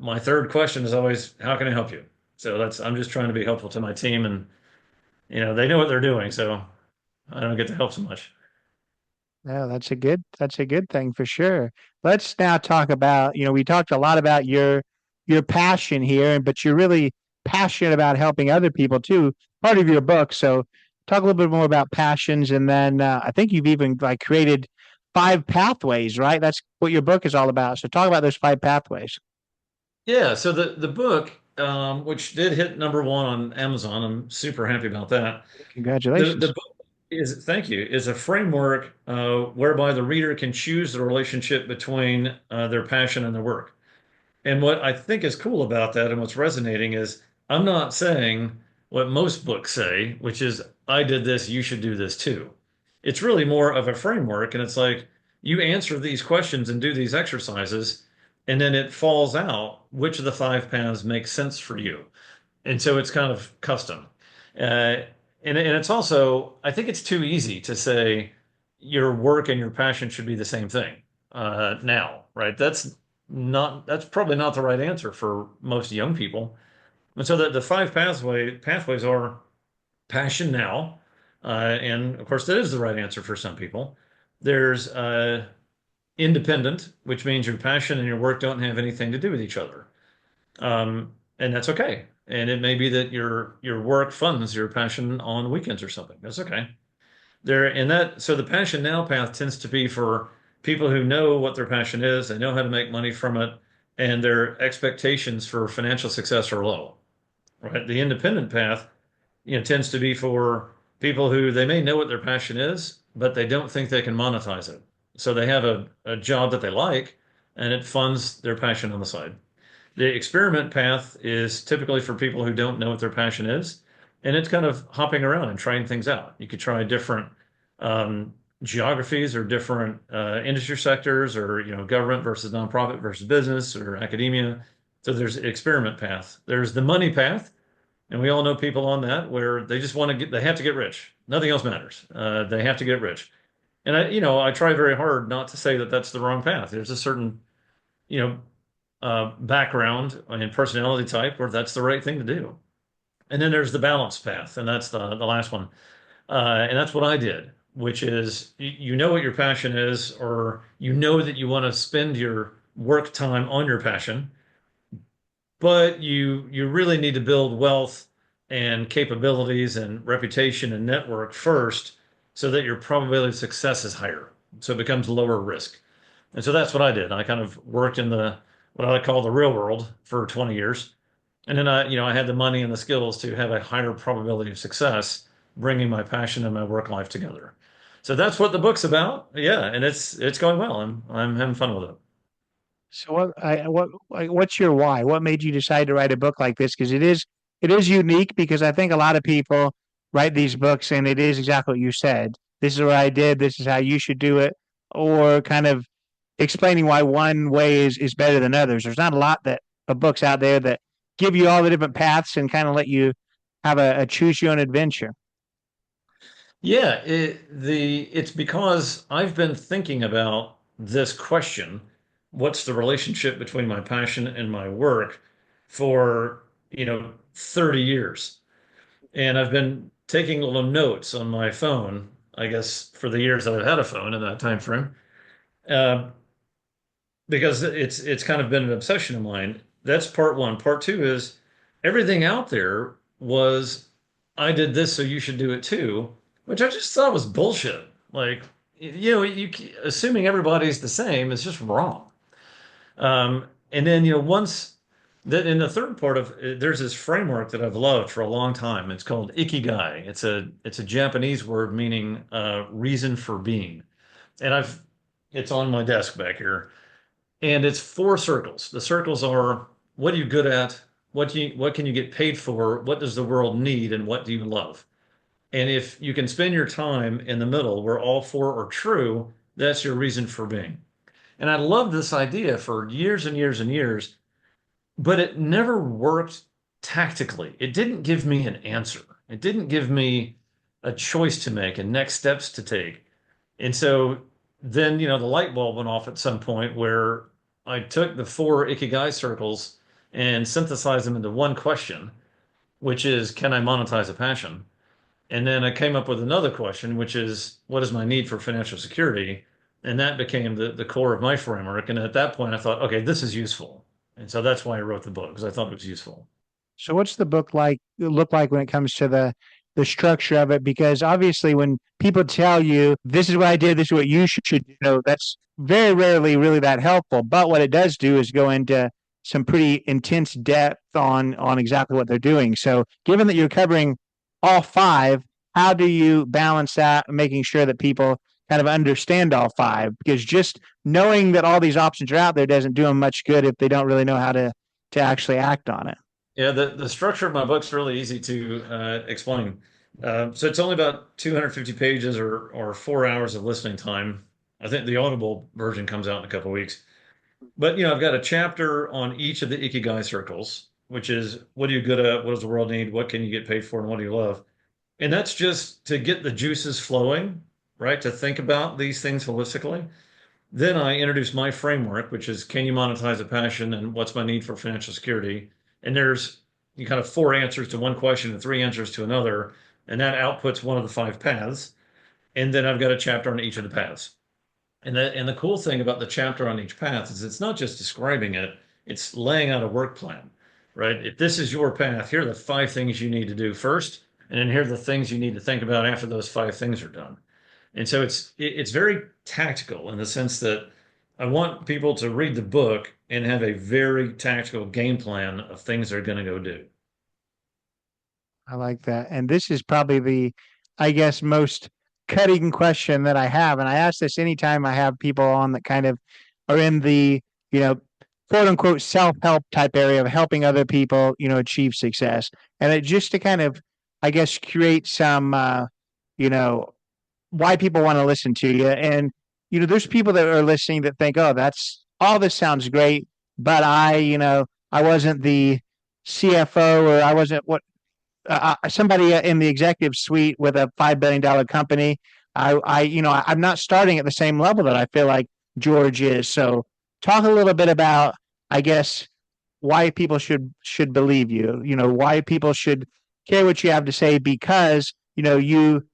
my third question is always, how can I help you? So I'm just trying to be helpful to my team, and they know what they're doing, so I don't get to help so much. Yeah, that's a good thing for sure. Let's now talk about, we talked a lot about your passion here, but you're really passionate about helping other people too, part of your book. So talk a little bit more about passions, and then I think you've even like created 5 pathways, right? That's what your book is all about. So talk about those 5 pathways. Yeah, so the book, which did hit number one on Amazon, I'm super happy about that. The Congratulations. book thank you, is a framework whereby the reader can choose the relationship between their passion and their work. And what I think is cool about that and what's resonating is I'm not saying what most books say, which is, I did this, you should do this too. It's really more of a framework, and it's like you answer these questions and do these exercises, and then it falls out which of the 5 paths makes sense for you. And so it's kind of custom. And it's also, I think it's too easy to say your work and your passion should be the same thing now, right? That's probably not the right answer for most young people. And so the 5 pathways are passion now, and of course that is the right answer for some people. There's independent, which means your passion and your work don't have anything to do with each other, and that's okay. And it may be that your work funds your passion on weekends or something. That's okay. So the passion now path tends to be for people who know what their passion is, they know how to make money from it, and their expectations for financial success are low, right? The independent path, tends to be for people who they may know what their passion is, but they don't think they can monetize it. So they have a job that they like, and it funds their passion on the side. The experiment path is typically for people who don't know what their passion is, and it's kind of hopping around and trying things out. You could try different um, geographies or different industry sectors, or government versus nonprofit versus business or academia. So there's the experiment path. There's the money path, and we all know people on that where they just want to they have to get rich. Nothing else matters. They have to get rich. And I try very hard not to say that that's the wrong path. There's a certain, you know, background and personality type where that's the right thing to do. And then there's the balance path, and that's the last one. And that's what I did, which is you know what your passion is, or you know that you want to spend your work time on your passion, but you really need to build wealth and capabilities and reputation and network first so that your probability of success is higher. So it becomes lower risk. And so that's what I did. I kind of worked in the what I call the real world for 20 years. And then I had the money and the skills to have a higher probability of success, bringing my passion and my work life together. So that's what the book's about. Yeah, and it's going well. I'm having fun with it. So what's your why? What made you decide to write a book like this? Because it is unique because I think a lot of people write these books and it is exactly what you said. This is what I did. This is how you should do it, or kind of explaining why one way is better than others. There's not a lot that of books out there that give you all the different paths and kind of let you have a choose your own adventure. Yeah, it's because I've been thinking about this question, what's the relationship between my passion and my work for, 30 years. And I've been taking little notes on my phone, I guess, for the years that I've had a phone in that time frame. Uh, because it's kind of been an obsession of mine. That's part one. Part two is everything out there was I did this, so you should do it too, which I just thought was bullshit. Like, assuming everybody's the same is just wrong. And then once that in the third part of there's this framework that I've loved for a long time. It's called ikigai. It's a Japanese word meaning reason for being, and it's on my desk back here. And it's four circles. The circles are what are you good at? What can you get paid for? What does the world need? And what do you love? And if you can spend your time in the middle where all four are true, that's your reason for being. And I loved this idea for years and years and years, but it never worked tactically. It didn't give me an answer. It didn't give me a choice to make and next steps to take. And so then, the light bulb went off at some point where I took the four Ikigai circles and synthesized them into one question, which is, can I monetize a passion? And then I came up with another question, which is, what is my need for financial security? And that became the core of my framework. And at that point, I thought, okay, this is useful. And so that's why I wrote the book, because I thought it was useful. So what's the book like look like when it comes to the structure of it? Because obviously when people tell you this is what I did, this is what you should do, that's very rarely really that helpful. But what it does do is go into some pretty intense depth on exactly what they're doing. So given that you're covering all five, how do you balance that, making sure that people kind of understand all five? Because just knowing that all these options are out there doesn't do them much good if they don't really know how to actually act on it. Yeah, the structure of my book's really easy to explain. So it's only about 250 pages or 4 hours of listening time. I think the Audible version comes out in a couple of weeks. But I've got a chapter on each of the Ikigai circles, which is what are you good at? What does the world need? What can you get paid for? And what do you love? And that's just to get the juices flowing, right? To think about these things holistically. Then I introduce my framework, which is can you monetize a passion and what's my need for financial security? And there's you kind of four answers to one question and three answers to another, and that outputs one of the five paths. And then I've got a chapter on each of the paths. And the cool thing about the chapter on each path is it's not just describing it, it's laying out a work plan, right? If this is your path, here are the five things you need to do first, and then here are the things you need to think about after those five things are done. And so it's very tactical in the sense that I want people to read the book and have a very tactical game plan of things they're going to go do. I like that. And this is probably I guess, most cutting question that I have. And I ask this anytime I have people on that kind of are in the, you know, quote unquote self help type area of helping other people, achieve success. And it just to kind of, I guess, create some, you know, why people want to listen to you. And, there's people that are listening that think, oh, that's all this sounds great. But I wasn't the CFO, or I wasn't somebody in the executive suite with a $5 billion company. I'm not starting at the same level that I feel like George is. So, talk a little bit about, I guess, why people should believe you. Why people should care what you have to say, because you,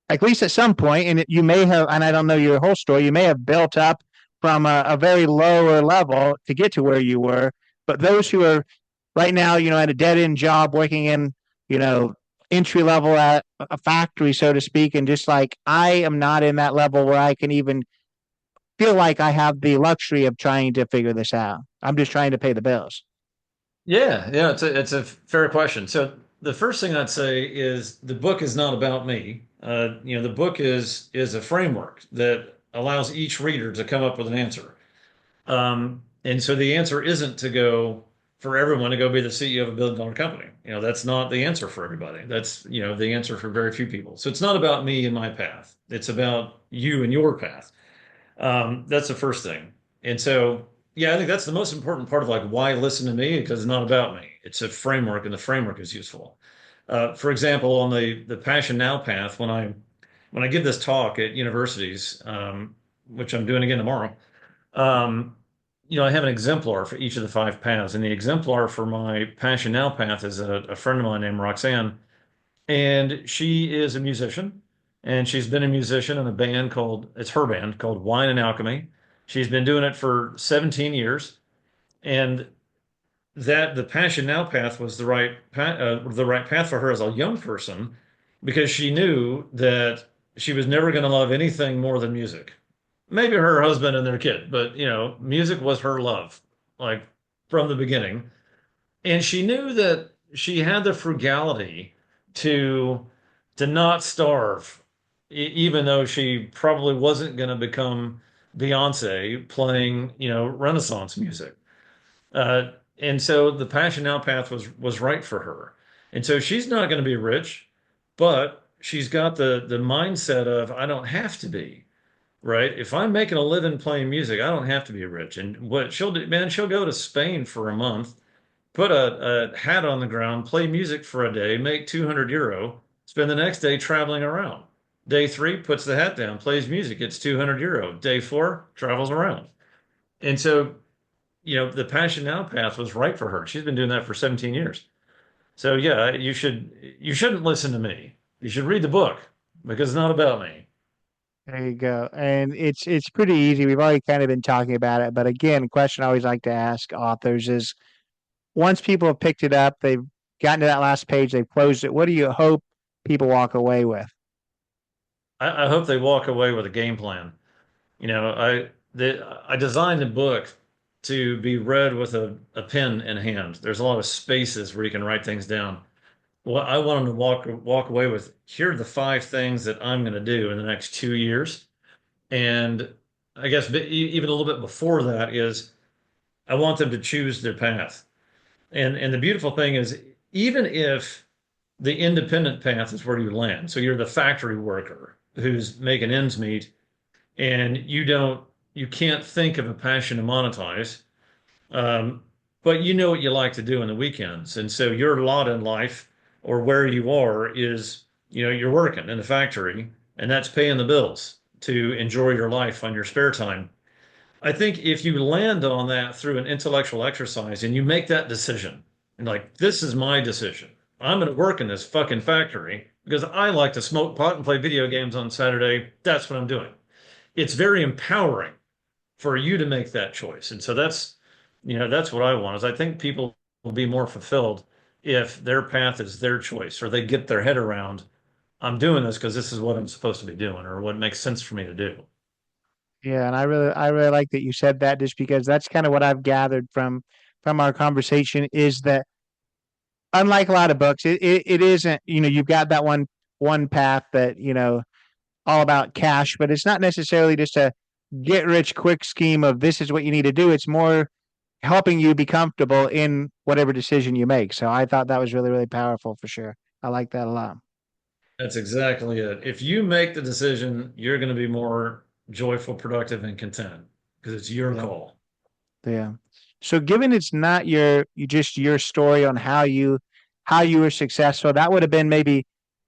at least at some point, and you may have, and I don't know your whole story, you may have built up from a very lower level to get to where you were. But those who are right now, at a dead end job, working in, you know, entry level at a factory, so to speak, and just like I am not in that level where I can even feel like I have the luxury of trying to figure this out. I'm just trying to pay the bills. Yeah, yeah, it's a fair question. So the first thing I'd say is the book is not about me. The book is a framework that allows each reader to come up with an answer. And so the answer isn't to go for everyone to go be the CEO of a $1 billion company. That's not the answer for everybody. That's, the answer for very few people. So it's not about me and my path. It's about you and your path. That's the first thing. And so, yeah, I think that's the most important part of like why listen to me, because it's not about me. It's a framework, and the framework is useful. For example, on the Passion Now path, when I give this talk at universities, which I'm doing again tomorrow, um, I have an exemplar for each of the 5 paths, and the exemplar for my Passion Now path is a friend of mine named Roxanne, and she is a musician, and she's been a musician in a band called, it's her band called Wine and Alchemy. She's been doing it for 17 years, and that the Passion Now path was the right path for her as a young person, because she knew that she was never going to love anything more than music. Maybe her husband and their kid, but music was her love, like from the beginning. And she knew that she had the frugality to not starve, even though she probably wasn't going to become Beyonce playing, Renaissance music. And so the Passion Now path was right for her. And so she's not going to be rich, but she's got the mindset of I don't have to be, right? If I'm making a living playing music, I don't have to be rich. And what she'll do, man, she'll go to Spain for a month, put a hat on the ground, play music for a day, make 200 euro, spend the next day traveling around. Day 3, puts the hat down, plays music, it's 200 euro. Day 4, travels around. And so, the Passion Now path was right for her. She's been doing that for 17 years. So yeah, you shouldn't listen to me. You should read the book because it's not about me. There you go. And it's pretty easy. We've already kind of been talking about it, but again, a question I always like to ask authors is, once people have picked it up, they've gotten to that last page, they've closed it. What do you hope people walk away with? I hope they walk away with a game plan. I designed the book to be read with a pen in hand. There's a lot of spaces where you can write things down. Well, I want them to walk away with, here are the 5 things that I'm going to do in the next 2 years. And I guess even a little bit before that is I want them to choose their path. And the beautiful thing is, even if the independent path is where you land, so you're the factory worker who's making ends meet, and you can't think of a passion to monetize, um, but you know what you like to do in the weekends, and so your lot in life or where you are is, you're working in the factory, and that's paying the bills to enjoy your life on your spare time. I think if you land on that through an intellectual exercise and you make that decision, and like, this is my decision. I'm going to work in this fucking factory because I like to smoke pot and play video games on Saturday. That's what I'm doing. It's very empowering for you to make that choice. And so that's what I want is I think people will be more fulfilled if their path is their choice or they get their head around I'm doing this because this is what I'm supposed to be doing or what makes sense for me to do. Yeah, and I really like that you said that, just because that's kind of what I've gathered from our conversation, is that unlike a lot of books, it isn't, you've got that one path that, all about cash, but it's not necessarily just a get rich quick scheme of this is what you need to do. It's more helping you be comfortable in whatever decision you make. So I thought that was really, really powerful for sure. I like that a lot. That's exactly it. If you make the decision, you're going to be more joyful, productive, and content because it's your Yeah. call. Yeah. So given it's not just your story on how you were successful, that would have been maybe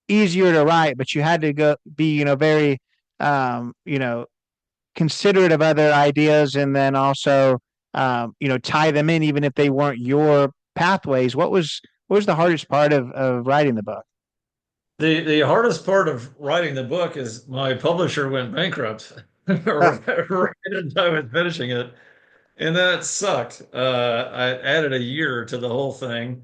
easier to write, but you had to go be, very um, you know, considerate of other ideas, and then also tie them in even if they weren't your pathways. What was the hardest part of writing the book? The hardest part of writing the book is my publisher went bankrupt right as I was finishing it, and that sucked. I added a year to the whole thing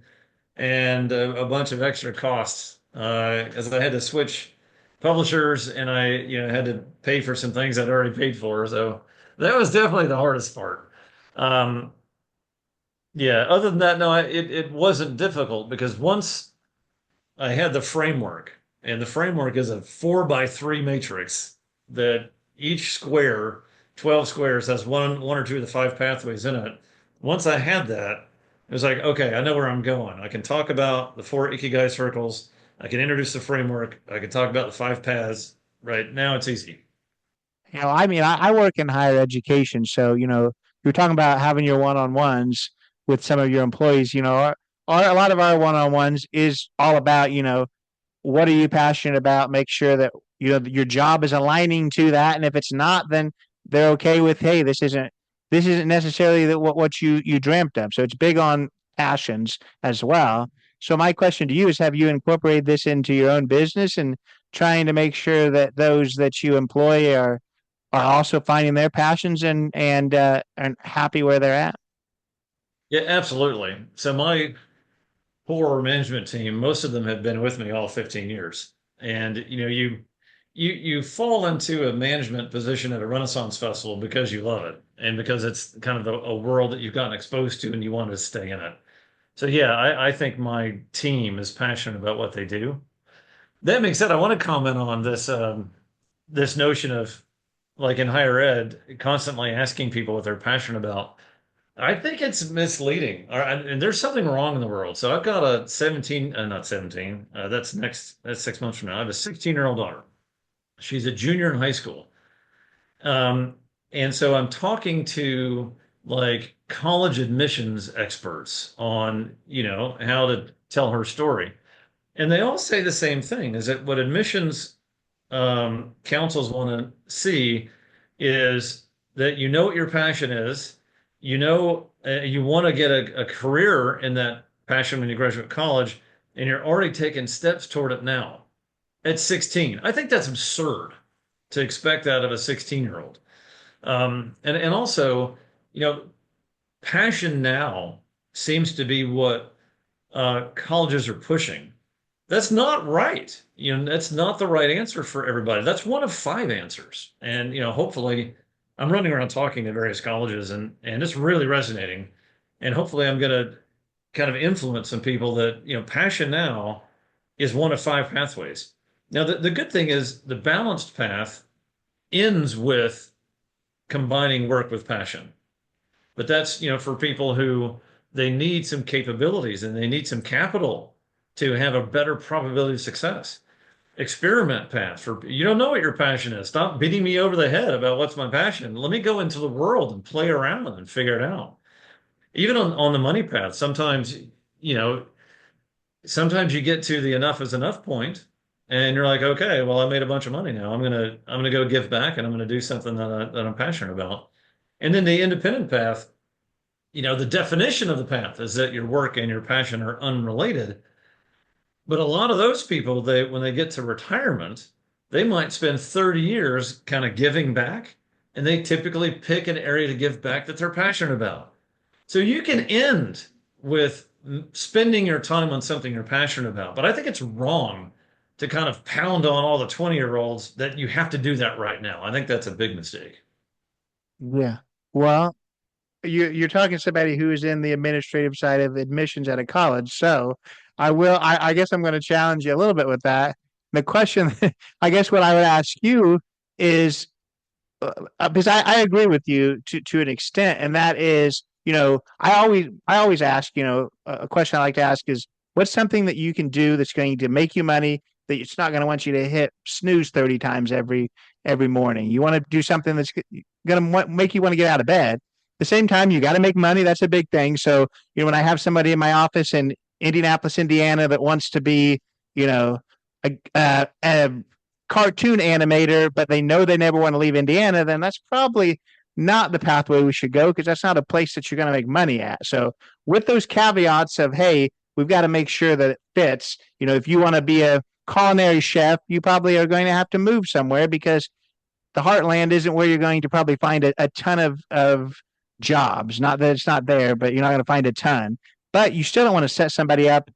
and a bunch of extra costs as I had to switch publishers and I had to pay for some things I'd already paid for. So that was definitely the hardest part. Um, yeah, other than that, no, it wasn't difficult because once I had the framework, and the framework is a 4 by 3 matrix that each square, 12 squares, has one or two of the 5 pathways in it. Once I had that, it was like, okay, I know where I'm going. I can talk about the 4 Ikigai circles. I can introduce the framework. I can talk about the 5 paths. Right now, it's easy. I mean, I work in higher education, so you're talking about having your one-on-ones with some of your employees. A lot of our one-on-ones is all about what are you passionate about. Make sure that your job is aligning to that, and if it's not, then they're okay with, hey, this isn't necessarily what you dreamt of. So it's big on passions as well. So my question to you is, have you incorporated this into your own business and trying to make sure that those that you employ are also finding their passions and happy where they're at? Yeah, absolutely. So my core management team, most of them have been with me all 15 years. And you fall into a management position at a Renaissance festival because you love it and because it's kind of a world that you've gotten exposed to and you want to stay in it. So yeah, I think my team is passionate about what they do. That being said, I want to comment on this notion of like in higher ed, constantly asking people what they're passionate about. I think it's misleading. And there's something wrong in the world. So I've got a 17, not 17, that's 6 months from now. I have a 16-year-old daughter. She's a junior in high school. Um, and so I'm talking to like college admissions experts on, how to tell her story. And they all say the same thing is that what admissions councils want to see is that you know what your passion is, you want to get a career in that passion when you graduate college, and you're already taking steps toward it now at 16. I think that's absurd to expect out of a 16-year-old. And also, you know, passion now seems to be what colleges are pushing. That's not right. That's not the right answer for everybody. That's one of 5 answers. And, hopefully I'm running around talking to various colleges and it's really resonating. And hopefully I'm going to kind of influence some people that, passion now is one of 5 pathways. Now, the good thing is the balanced path ends with combining work with passion. But that's, for people who they need some capabilities and they need some capital to have a better probability of success. Experiment path for you don't know what your passion is. Stop beating me over the head about what's my passion. Let me go into the world and play around and figure it out. Even on the money path, you know, sometimes you get to the enough is enough point and you're like, okay, well, I made a bunch of money now. I'm gonna go give back and I'm gonna do something that I'm passionate about. And then the independent path, the definition of the path is that your work and your passion are unrelated. But a lot of those people, when they get to retirement, they might spend 30 years kind of giving back, and they typically pick an area to give back that they're passionate about. So you can end with spending your time on something you're passionate about. But I think it's wrong to kind of pound on all the 20-year-olds that you have to do that right now. I think that's a big mistake. Yeah. Well, you're talking to somebody who is in the administrative side of admissions at a college. So I guess I'm going to challenge you a little bit with that. The question, I guess what I would ask you is, because I agree with you to an extent, and that is, I always ask, a question I like to ask is, what's something that you can do that's going to make you money that it's not going to want you to hit snooze 30 times every morning. You want to do something that's going to make you want to get out of bed. At the same time, you got to make money. That's a big thing. So, when I have somebody in my office in Indianapolis, Indiana, that wants to be, you know, a cartoon animator, but they know they never want to leave Indiana, then that's probably not the pathway we should go, because that's not a place that you're going to make money at. So, with those caveats of, hey, we've got to make sure that it fits. If you want to be a culinary chef, you probably are going to have to move somewhere, because the heartland isn't where you're going to probably find a ton of jobs. Not that it's not there, but you're not going to find a ton. But you still don't want to set somebody up,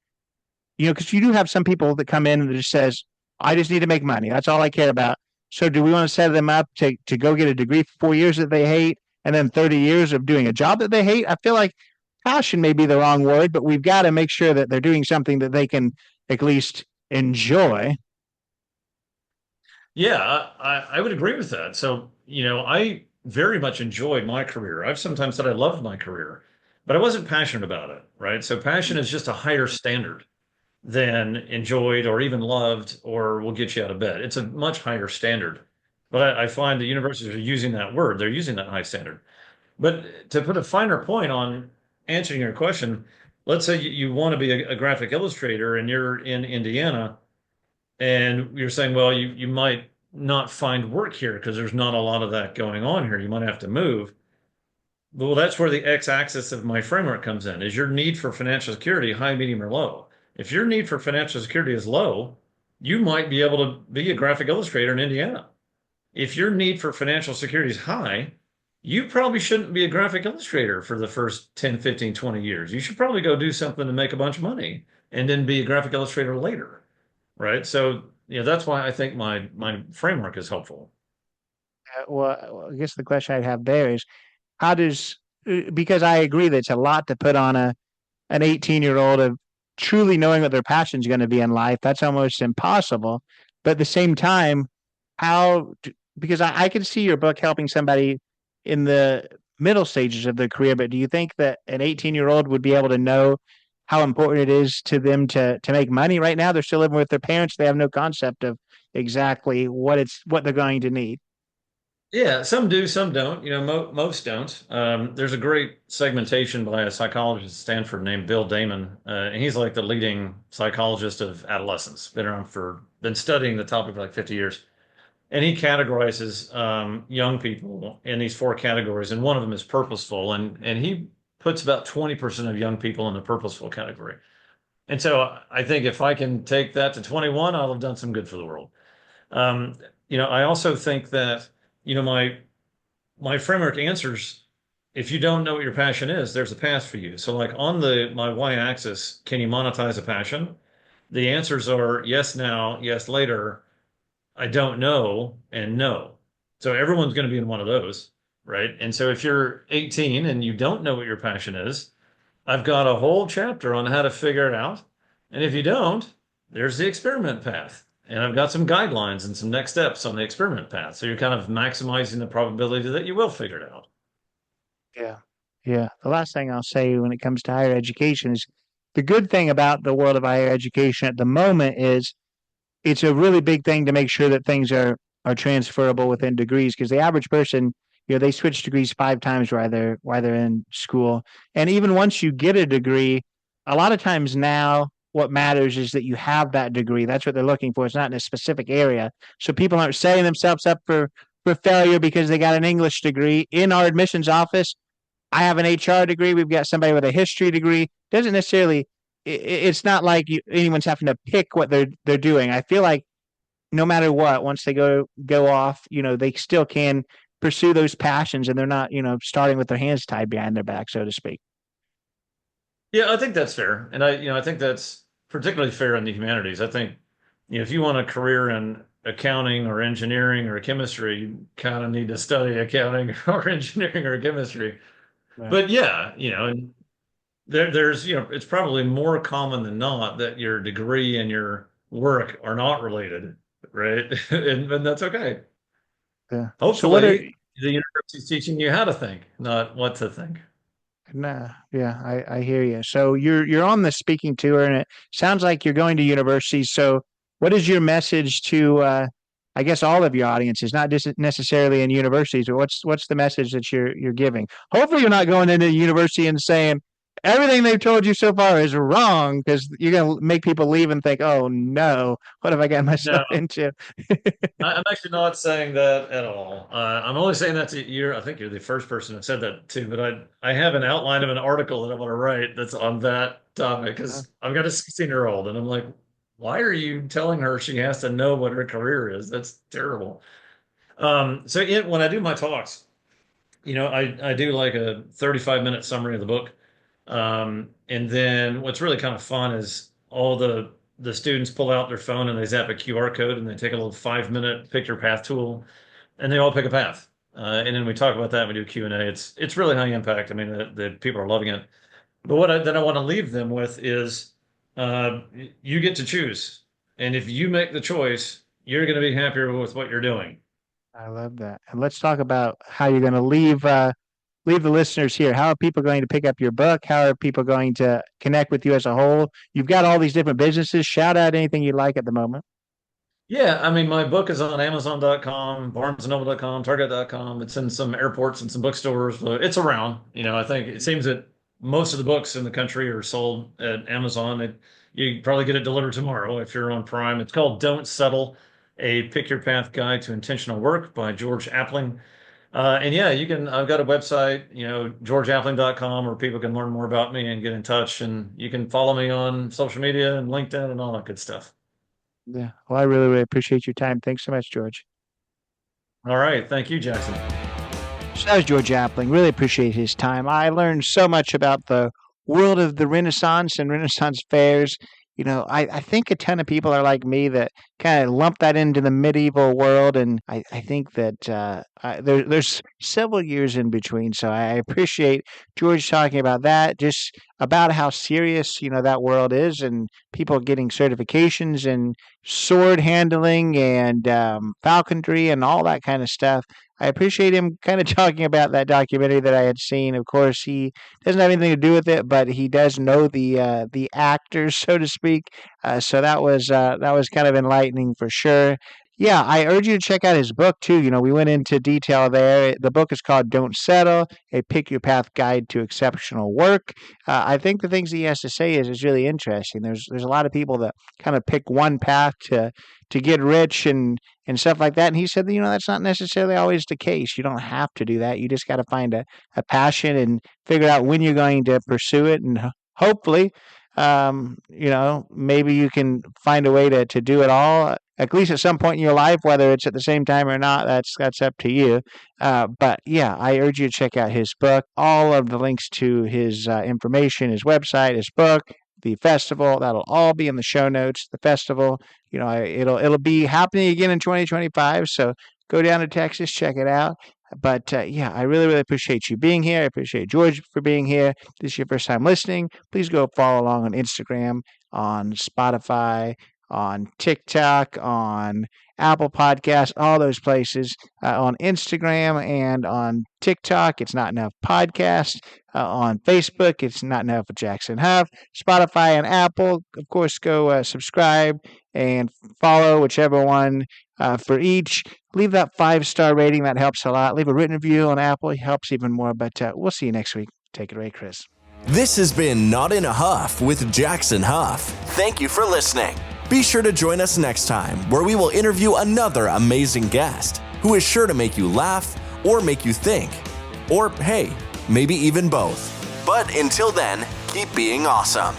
because you do have some people that come in and just says, I just need to make money. That's all I care about. So do we want to set them up to go get a degree for 4 years that they hate, and then 30 years of doing a job that they hate? I feel like passion may be the wrong word, but we've got to make sure that they're doing something that they can at least enjoy. Yeah, I would agree with that. So, I very much enjoyed my career. I've sometimes said I loved my career, but I wasn't passionate about it, right? So passion is just a higher standard than enjoyed or even loved or will get you out of bed. It's a much higher standard. But I find the universities are using that word. They're using that high standard. But to put a finer point on answering your question, let's say you want to be a graphic illustrator and you're in Indiana and you're saying, well, you might not find work here because there's not a lot of that going on here. You might have to move. Well, that's where the x-axis of my framework comes in. Is your need for financial security high, medium, or low? If your need for financial security is low, you might be able to be a graphic illustrator in Indiana. If your need for financial security is high, you probably shouldn't be a graphic illustrator for the first 10, 15, 20 years. You should probably go do something to make a bunch of money and then be a graphic illustrator later, right? So, that's why I think my framework is helpful. Well, I guess the question I have there is, how does, because I agree that it's a lot to put on an 18-year-old of truly knowing what their passion is going to be in life. That's almost impossible. But at the same time, because I can see your book helping somebody in the middle stages of their career, but do you think that an 18-year-old would be able to know how important it is to them to make money? Right now, they're still living with their parents. They have no concept of exactly what they're going to need. Yeah, some do, some don't. Most don't. There's a great segmentation by a psychologist at Stanford named Bill Damon, and he's like the leading psychologist of adolescence. Been studying the topic for like 50 years, and he categorizes young people in these four categories, and one of them is purposeful, and he puts about 20% of young people in the purposeful category. And so I think if I can take that to 21, I'll have done some good for the world. Um, I also think that my framework answers, if you don't know what your passion is, there's a path for you. So like on my y-axis, can you monetize a passion? The answers are yes now, yes later, I don't know, and no. So everyone's going to be in one of those, right? And so if you're 18 and you don't know what your passion is, I've got a whole chapter on how to figure it out. And if you don't, there's the experiment path. And I've got some guidelines and some next steps on the experiment path. So you're kind of maximizing the probability that you will figure it out. Yeah. Yeah. The last thing I'll say when it comes to higher education is, the good thing about the world of higher education at the moment is it's a really big thing to make sure that things are transferable within degrees, because the average person, they switch degrees 5 times while they're in school. And even once you get a degree, a lot of times now what matters is that you have that degree. That's what they're looking for. It's not in a specific area. So people aren't setting themselves up for failure because they got an English degree. In our admissions office, I have an HR degree. We've got somebody with a history degree. Doesn't necessarily. It's not like anyone's having to pick what they're doing. I feel like no matter what, once they go off, they still can pursue those passions, and they're not, starting with their hands tied behind their back, so to speak. Yeah, I think that's fair. And I think that's particularly fair in the humanities. I think if you want a career in accounting or engineering or chemistry, you kind of need to study accounting or engineering or chemistry. Right. But yeah, and there's, it's probably more common than not that your degree and your work are not related, right? And that's okay. Yeah. So what are Hopefully, the university's teaching you how to think, not what to think. Nah, yeah, I hear you. So you're on the speaking tour, and it sounds like you're going to universities. So what is your message to, I guess, all of your audiences, not just necessarily in universities, but what's the message that you're giving? Hopefully, you're not going into university and saying everything they've told you so far is wrong, because you're gonna make people leave and think, oh no, what have I got myself No, into? I'm actually not saying that at all. I'm only saying that to you. I think you're the first person that said that too. But I have an outline of an article that I want to write that's on that topic because I've got a 16-year-old, and I'm like, why are you telling her she has to know what her career is? That's terrible. When I do my talks, I do like a 35-minute summary of the book. And then what's really kind of fun is all the students pull out their phone and they zap a QR code and they take a little 5-minute pick your path tool and they all pick a path. And then we talk about that. We do Q&A. It's really high impact. I mean, the people are loving it. But then I want to leave them with is uh, you get to choose. And if you make the choice, you're going to be happier with what you're doing. I love that. And let's talk about how you're going to leave the listeners here. How are people going to pick up your book? How are people going to connect with you as a whole? You've got all these different businesses. Shout out anything you like at the moment. Yeah, I mean, my book is on Amazon.com, BarnesandNoble.com, Target.com. It's in some airports and some bookstores, but it's around. I think it seems that most of the books in the country are sold at Amazon. You probably get it delivered tomorrow if you're on Prime. It's called Don't Settle, a Pick Your Path Guide to Intentional Work by George Appling. And yeah, I've got a website, georgeappling.com, where people can learn more about me and get in touch. And you can follow me on social media and LinkedIn and all that good stuff. Yeah. Well, I really, really appreciate your time. Thanks so much, George. All right. Thank you, Jackson. So that was George Appling. Really appreciate his time. I learned so much about the world of the Renaissance and Renaissance fairs. I think a ton of people are like me that kind of lump that into the medieval world, and I think that there's several years in between. So I appreciate George talking about that, just about how serious that world is, and people getting certifications and sword handling and falconry and all that kind of stuff. I appreciate him kind of talking about that documentary that I had seen. Of course, he doesn't have anything to do with it, but he does know the actors, so to speak. So that was kind of enlightening for sure. Yeah, I urge you to check out his book too. We went into detail there. The book is called "Don't Settle: A Pick Your Path Guide to Exceptional Work." I think the things he has to say is really interesting. There's a lot of people that kind of pick one path to get rich and stuff like that. And he said that, that's not necessarily always the case. You don't have to do that. You just got to find a passion and figure out when you're going to pursue it. And hopefully, maybe you can find a way to do it all, at least at some point in your life, whether it's at the same time or not, that's up to you. But yeah, I urge you to check out his book. All of the links to his information, his website, his book, the festival, that'll all be in the show notes. The festival, it'll be happening again in 2025. So go down to Texas, check it out. But yeah, I really, really appreciate you being here. I appreciate George for being here. If this is your first time listening, please go follow along on Instagram, on Spotify, on TikTok, on Apple Podcasts, all those places. On Instagram and on TikTok, it's Not Enough Podcast. On Facebook, it's Not Enough with Jackson Huff. Spotify and Apple, of course, go subscribe and follow whichever one for each. Leave that 5-star rating. That helps a lot. Leave a written review on Apple. It helps even more. But we'll see you next week. Take it away, Chris. This has been Not in a Huff with Jackson Huff. Thank you for listening. Be sure to join us next time, where we will interview another amazing guest who is sure to make you laugh or make you think. Or, hey, maybe even both. But until then, keep being awesome.